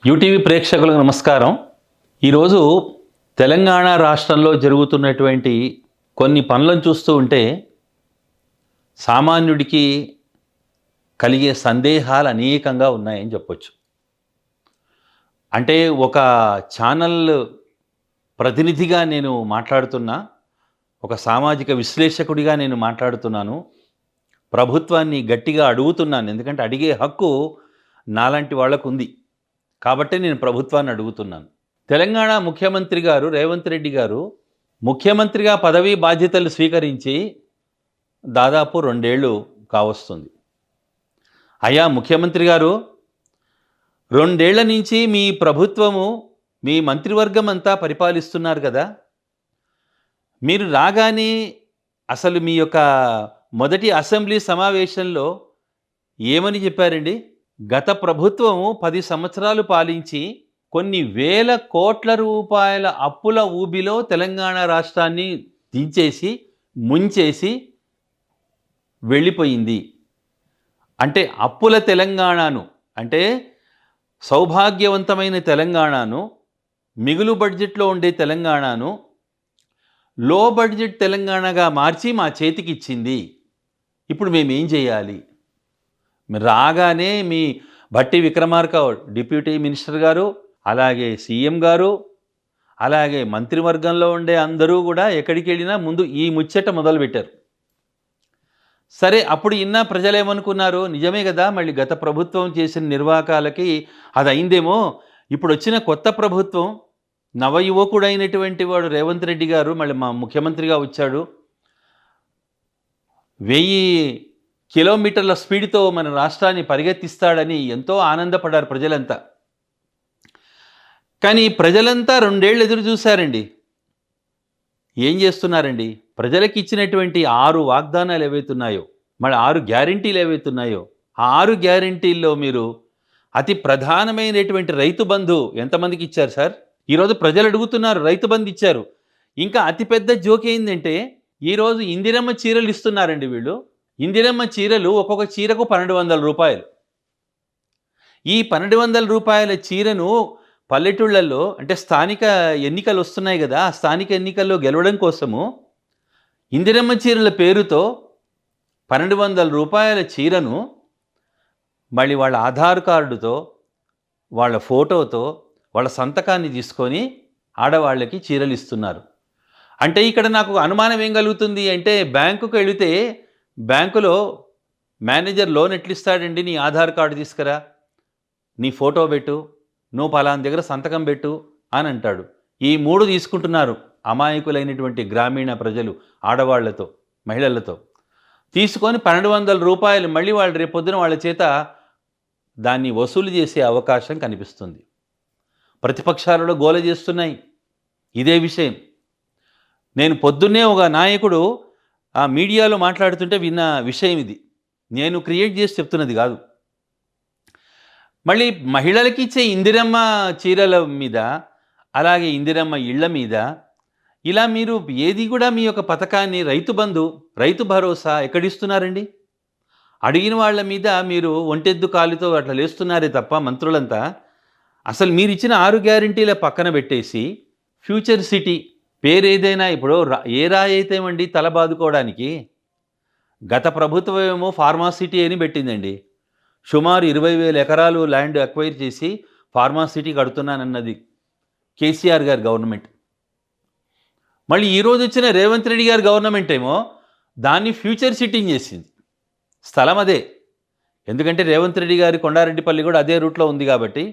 UTV ప్రేక్షకులకు నమస్కారం. ఈరోజు తెలంగాణ రాష్ట్రంలో జరుగుతున్నటువంటి కొన్ని పనులను చూస్తూ ఉంటే సామాన్యుడికి కలిగే సందేహాలు అనేకంగా ఉన్నాయని చెప్పొచ్చు. అంటే ఒక ఛానల్ ప్రతినిధిగా నేను మాట్లాడుతున్నా, ఒక సామాజిక విశ్లేషకుడిగా నేను మాట్లాడుతున్నాను. ప్రభుత్వాన్ని గట్టిగా అడుగుతున్నాను, ఎందుకంటే అడిగే హక్కు నాలాంటి వాళ్ళకు ఉంది. కాబట్టి నేను ప్రభుత్వాన్ని అడుగుతున్నాను. తెలంగాణ ముఖ్యమంత్రి గారు రేవంత్ రెడ్డి గారు ముఖ్యమంత్రిగా పదవీ బాధ్యతలు స్వీకరించి దాదాపు 2 ఏళ్ళు కావస్తుంది. అయ్యా ముఖ్యమంత్రి గారు, 2 ఏళ్ల నుంచి మీ ప్రభుత్వము, మీ మంత్రివర్గం అంతా పరిపాలిస్తున్నారు కదా. మీరు రాగానే అసలు మీ యొక్క మొదటి అసెంబ్లీ సమావేశంలో ఏమని చెప్పారండి? గత ప్రభుత్వము 10 సంవత్సరాలు పాలించి కొన్ని వేల కోట్ల రూపాయల అప్పుల ఊబిలో తెలంగాణ రాష్ట్రాన్ని దించేసి, ముంచేసి వెళ్ళిపోయింది. అంటే అప్పుల తెలంగాణను, అంటే సౌభాగ్యవంతమైన తెలంగాణను, మిగులు బడ్జెట్లో ఉండే తెలంగాణను లో బడ్జెట్ తెలంగాణగా మార్చి మా చేతికి ఇచ్చింది. ఇప్పుడు మేమేం చేయాలి? మీరు రాగానే మీ భట్టి విక్రమార్క డిప్యూటీ మినిస్టర్ గారు, అలాగే సీఎం గారు, అలాగే మంత్రివర్గంలో ఉండే అందరూ కూడా ఎక్కడికి వెళ్ళినా ముందు ఈ ముచ్చట మొదలుపెట్టారు. సరే, అప్పుడు ప్రజలు ఏమనుకున్నారు? నిజమే కదా, మళ్ళీ గత ప్రభుత్వం చేసిన నిర్వాకాలకి అది అయిందేమో. ఇప్పుడు వచ్చిన కొత్త ప్రభుత్వం, నవయువకుడైనటువంటి వాడు రేవంత్ రెడ్డి గారు మళ్ళీ మా ముఖ్యమంత్రిగా వచ్చాడు. 1000 కిలోమీటర్ల స్పీడ్తో మన రాష్ట్రాన్ని పరిగెత్తిస్తాడని ఎంతో ఆనందపడ్డారు ప్రజలంతా. కానీ ప్రజలంతా 2 ఏళ్ళు ఎదురు చూశారండి. ఏం చేస్తున్నారండి? ప్రజలకు ఇచ్చినటువంటి 6 వాగ్దానాలు ఏవైతున్నాయో, మళ్ళీ 6 గ్యారంటీలు ఏవైతున్నాయో, ఆ 6 గ్యారంటీల్లో మీరు అతి ప్రధానమైనటువంటి రైతు బంధు ఎంతమందికి ఇచ్చారు సార్? ఈరోజు ప్రజలు అడుగుతున్నారు. రైతు బంధు ఇచ్చారు. ఇంకా అతిపెద్ద జోక్ ఏంటంటే, ఈరోజు ఇందిరమ్మ చీరలు ఇస్తున్నారండి వీళ్ళు. ఇందిరమ్మ చీరలు ఒక్కొక్క చీరకు 1200 రూపాయలు. ఈ 1200 రూపాయల చీరను పల్లెటూళ్ళల్లో, అంటే స్థానిక ఎన్నికలు వస్తున్నాయి కదా, ఆ స్థానిక ఎన్నికల్లో గెలవడం కోసము ఇందిరమ్మ చీరల పేరుతో 1200 రూపాయల చీరను మళ్ళీ వాళ్ళ ఆధార్ కార్డుతో, వాళ్ళ ఫోటోతో, వాళ్ళ సంతకాన్ని తీసుకొని ఆడవాళ్ళకి చీరలు ఇస్తున్నారు. అంటే ఇక్కడ నాకు అనుమానం ఏం కలుగుతుంది అంటే, బ్యాంకుకు వెళితే బ్యాంకులో మేనేజర్ లోన్ ఎట్లు ఇస్తాడండి? నీ ఆధార్ కార్డు తీసుకురా, నీ ఫోటో పెట్టు, నువ్వు పలానా దగ్గర సంతకం పెట్టు అని అంటాడు. ఈ 3 తీసుకుంటున్నారు అమాయకులైనటువంటి గ్రామీణ ప్రజలు, ఆడవాళ్లతో, మహిళలతో తీసుకొని 1200 రూపాయలు మళ్ళీ వాళ్ళు రేపొద్దున వాళ్ళ చేత దాన్ని వసూలు చేసే అవకాశం కనిపిస్తుంది. ప్రతిపక్షాలలో గోల చేస్తున్నాయి ఇదే విషయం. నేను పొద్దున్నే ఒక నాయకుడు ఆ మీడియాలో మాట్లాడుతుంటే విన్న విషయం ఇది. నేను క్రియేట్ చేసి చెప్తున్నది కాదు. మళ్ళీ మహిళలకి ఇచ్చే ఇందిరమ్మ చీరల మీద, అలాగే ఇందిరమ్మ ఇళ్ల మీద, ఇలా మీరు ఏది కూడా మీ యొక్క పథకాన్ని, రైతు బంధు, రైతు భరోసా ఎక్కడిస్తున్నారండి? అడిగిన వాళ్ళ మీద మీరు ఒంటెద్దు కాలుతో అట్లా లేస్తున్నారే తప్ప మంత్రులంతా. అసలు మీరు ఇచ్చిన 6 గ్యారంటీల పక్కన పెట్టేసి ఫ్యూచర్ సిటీ పేరు ఏదైనా, ఇప్పుడు ఏ రాయి అయితే ఏమండి తల బాదుకోవడానికి? గత ప్రభుత్వం ఏమో ఫార్మా సిటీ అని పెట్టిందండి. సుమారు 20,000 ఎకరాలు ల్యాండ్ అక్వైర్ చేసి ఫార్మా సిటీ కడుతున్నానన్నది కేసీఆర్ గారి గవర్నమెంట్. మళ్ళీ ఈరోజు వచ్చిన రేవంత్ రెడ్డి గారి గవర్నమెంట్ ఏమో దాన్ని ఫ్యూచర్ సిటీని చేసింది. స్థలం అదే, ఎందుకంటే రేవంత్ రెడ్డి గారి కొండారెడ్డిపల్లి కూడా అదే రూట్లో ఉంది కాబట్టి,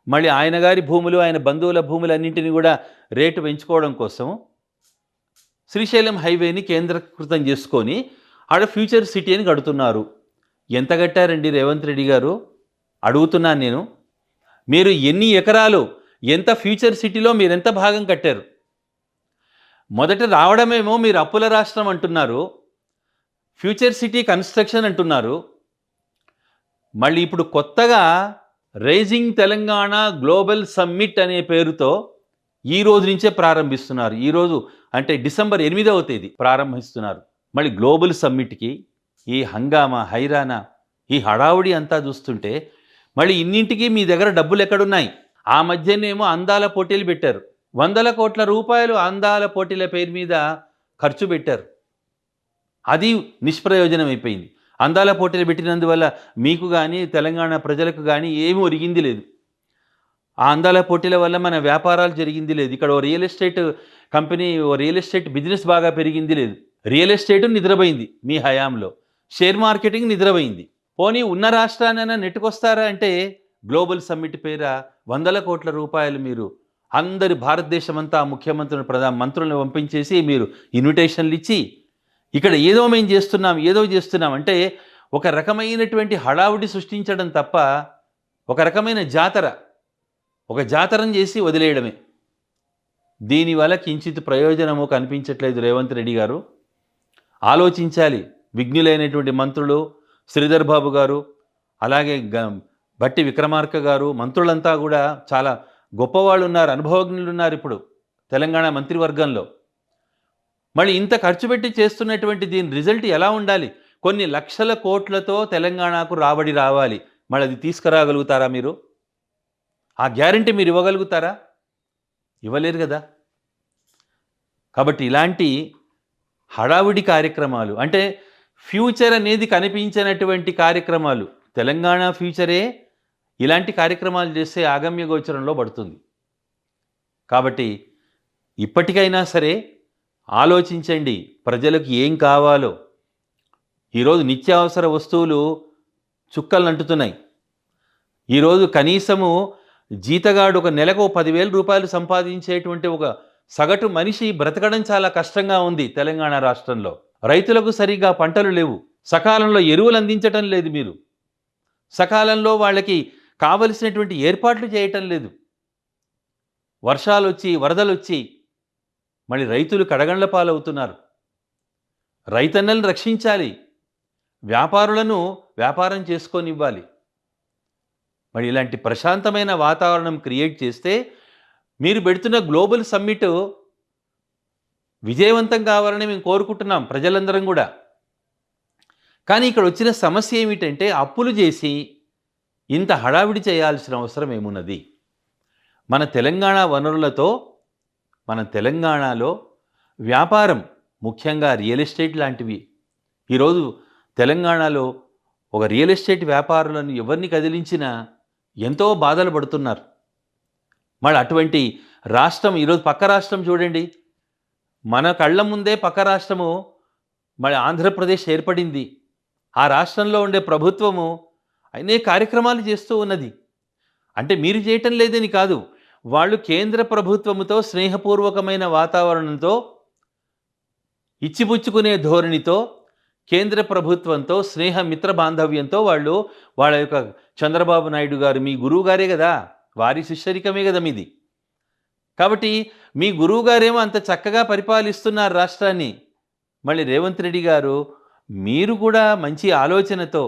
మళ్ళీ ఆయన గారి భూములు, ఆయన బంధువుల భూములన్నింటినీ కూడా రేటు పెంచుకోవడం కోసం శ్రీశైలం హైవేని కేంద్రీకృతం చేసుకొని ఆడ ఫ్యూచర్ సిటీ అని కడుతున్నారు. ఎంత కట్టారండి రేవంత్ రెడ్డి గారు? అడుగుతున్నాను నేను. మీరు ఎన్ని ఎకరాలు, ఎంత ఫ్యూచర్ సిటీలో మీరు ఎంత భాగం కట్టారు? మొదట రావడమేమో మీరు అప్పుల రాష్ట్రం అంటున్నారు, ఫ్యూచర్ సిటీ కన్స్ట్రక్షన్ అంటున్నారు. మళ్ళీ ఇప్పుడు కొత్తగా రైజింగ్ తెలంగాణ గ్లోబల్ సమ్మిట్ అనే పేరుతో ఈ రోజు నుంచే ప్రారంభిస్తున్నారు. ఈరోజు అంటే డిసెంబర్ 8వ తేదీ ప్రారంభిస్తున్నారు. మళ్ళీ గ్లోబల్ సమ్మిట్కి ఈ హంగామా, హైరానా, ఈ హడావుడి అంతా చూస్తుంటే మళ్ళీ ఇన్నింటికి మీ దగ్గర డబ్బులు ఎక్కడున్నాయి? ఆ మధ్యనేమో అందాల పోటీలు పెట్టారు. వందల కోట్ల రూపాయలు అందాల పోటీల పేరు మీద ఖర్చు పెట్టారు. అది నిష్ప్రయోజనం అయిపోయింది. అందాల పోటీలు పెట్టినందువల్ల మీకు గానీ, తెలంగాణ ప్రజలకు గానీ ఏమీ ఒరిగింది లేదు. ఆ అందాల పోటీల వల్ల మన వ్యాపారాలు జరిగింది లేదు. ఇక్కడ ఓ రియల్ ఎస్టేట్ కంపెనీ, ఓ రియల్ ఎస్టేట్ బిజినెస్ బాగా పెరిగింది లేదు. రియల్ ఎస్టేట్ నిద్రపోయింది మీ హయాంలో. షేర్ మార్కెటింగ్ నిద్రపోయింది. పోనీ ఉన్న రాష్ట్రాన్నైనా నెట్టుకొస్తారా అంటే గ్లోబల్ సమ్మిట్ పేర వందల కోట్ల రూపాయలు మీరు అందరి భారతదేశమంతా ముఖ్యమంత్రులను మంత్రులను పంపించేసి మీరు ఇన్విటేషన్లు ఇచ్చి ఇక్కడ ఏదో మేము చేస్తున్నాం అంటే ఒక రకమైనటువంటి హడావుడి సృష్టించడం తప్ప ఒక రకమైన జాతరం చేసి వదిలేయడమే. దీనివల్ల కించిత్ ప్రయోజనము కనిపించట్లేదు రేవంత్ రెడ్డి గారు. ఆలోచించాలి. విఘ్నులైనటువంటి మంత్రులు శ్రీధర్ బాబు గారు, అలాగే బట్టి విక్రమార్క గారు, మంత్రులంతా కూడా చాలా గొప్పవాళ్ళు ఉన్నారు, అనుభవజ్ఞులు ఉన్నారు ఇప్పుడు తెలంగాణ మంత్రివర్గంలో. మళ్ళీ ఇంత ఖర్చు పెట్టి చేస్తున్నటువంటి దీని రిజల్ట్ ఎలా ఉండాలి? కొన్ని లక్షల కోట్లతో తెలంగాణకు రాబడి రావాలి. మళ్ళీ అది తీసుకురాగలుగుతారా మీరు? ఆ గ్యారంటీ మీరు ఇవ్వగలుగుతారా? ఇవ్వలేరు కదా. కాబట్టి ఇలాంటి హడావుడి కార్యక్రమాలు, అంటే ఫ్యూచర్ అనేది కనిపించినటువంటి కార్యక్రమాలు, తెలంగాణ ఫ్యూచరే ఇలాంటి కార్యక్రమాలు చేస్తే ఆగమ్య గోచరంలో పడుతుంది. కాబట్టి ఇప్పటికైనా సరే ఆలోచించండి, ప్రజలకు ఏం కావాలో. ఈరోజు నిత్యావసర వస్తువులు చుక్కలు అంటుతున్నాయి. ఈరోజు కనీసము జీతగాడు ఒక నెలకు 10,000 రూపాయలు సంపాదించేటువంటి ఒక సగటు మనిషి బ్రతకడం చాలా కష్టంగా ఉంది తెలంగాణ రాష్ట్రంలో. రైతులకు సరిగా పంటలు లేవు, సకాలంలో ఎరువులు అందించటం లేదు, మీరు సకాలంలో వాళ్ళకి కావలసినటువంటి ఏర్పాట్లు చేయటం లేదు. వర్షాలు వచ్చి వరదలు వచ్చి మళ్ళీ రైతులు కడగండ్ల పాలవుతున్నారు. రైతన్నలను రక్షించాలి, వ్యాపారులను వ్యాపారం చేసుకొనివ్వాలి. మరి ఇలాంటి ప్రశాంతమైన వాతావరణం క్రియేట్ చేస్తే మీరు పెడుతున్న గ్లోబల్ సమ్మిట్ విజయవంతం కావాలని మేము కోరుకుంటున్నాం ప్రజలందరం కూడా. కానీ ఇక్కడ వచ్చిన సమస్య ఏమిటంటే అప్పులు చేసి ఇంత హడావిడి చేయాల్సిన అవసరం ఏమున్నది? మన తెలంగాణ వనరులతో మన తెలంగాణలో వ్యాపారం, ముఖ్యంగా రియల్ ఎస్టేట్ లాంటివి, ఈరోజు తెలంగాణలో ఒక రియల్ ఎస్టేట్ వ్యాపారులను ఎవరిని కదిలించినా ఎంతో బాధలు పడుతున్నారు. మళ్ళీ అటువంటి రాష్ట్రం ఈరోజు పక్క రాష్ట్రం చూడండి, మన కళ్ళ ముందే పక్క రాష్ట్రము మళ్ళీ ఆంధ్రప్రదేశ్ ఏర్పడింది. ఆ రాష్ట్రంలో ఉండే ప్రభుత్వము అనేక కార్యక్రమాలు చేస్తూ ఉన్నది. అంటే మీరు చేయటం లేదని కాదు, వాళ్ళు కేంద్ర ప్రభుత్వముతో స్నేహపూర్వకమైన వాతావరణంతో, ఇచ్చిపుచ్చుకునే ధోరణితో, కేంద్ర ప్రభుత్వంతో స్నేహ మిత్ర బాంధవ్యంతో వాళ్ళు వాళ్ళ యొక్క చంద్రబాబు నాయుడు గారు మీ గురువు గారే కదా, వారి శిష్యరికమే కదా మీది. కాబట్టి మీ గురువు గారేమో అంత చక్కగా పరిపాలిస్తున్నారు రాష్ట్రాన్ని. మళ్ళీ రేవంత్ రెడ్డి గారు మీరు కూడా మంచి ఆలోచనతో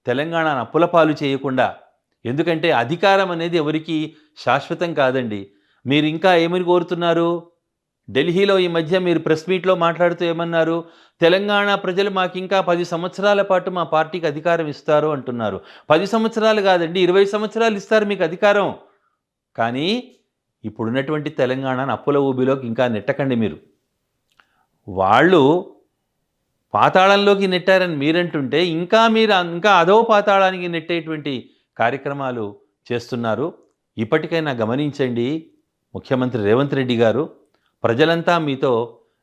తెలంగాణను అప్పులపాలు చేయకుండా, ఎందుకంటే అధికారం అనేది ఎవరికి శాశ్వతం కాదండి. మీరు ఇంకా ఏమని కోరుతున్నారు? ఢిల్లీలో ఈ మధ్య మీరు ప్రెస్ మీట్లో మాట్లాడుతూ ఏమన్నారు? తెలంగాణ ప్రజలు మాకు ఇంకా 10 సంవత్సరాల పాటు మా పార్టీకి అధికారం ఇస్తారు అంటున్నారు. 10 సంవత్సరాలు కాదండి, 20 సంవత్సరాలు ఇస్తారు మీకు అధికారం. కానీ ఇప్పుడున్నటువంటి తెలంగాణను అప్పుల ఊబిలోకి ఇంకా నెట్టకండి మీరు. వాళ్ళు పాతాళంలోకి నెట్టారని మీరంటుంటే ఇంకా అదో పాతాళానికి నెట్టేటువంటి కార్యక్రమాలు చేస్తున్నారు. ఇప్పటికైనా గమనించండి ముఖ్యమంత్రి రేవంత్ రెడ్డి గారు. ప్రజలంతా మీతో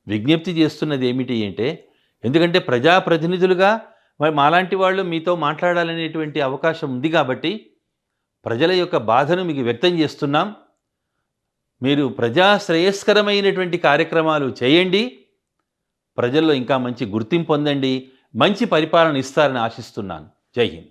విజ్ఞప్తి చేస్తున్నది ఏమిటి అంటే, ఎందుకంటే ప్రజాప్రతినిధులుగా మరి మాలాంటి వాళ్ళు మీతో మాట్లాడాలనేటువంటి అవకాశం ఉంది కాబట్టి ప్రజల యొక్క బాధను మీకు వ్యక్తం చేస్తున్నాం. మీరు ప్రజా శ్రేయస్కరమైనటువంటి కార్యక్రమాలు చేయండి, ప్రజల్లో ఇంకా మంచి గుర్తింపు పొందండి, మంచి పరిపాలన ఇస్తారని ఆశిస్తున్నాను. జై హింద్.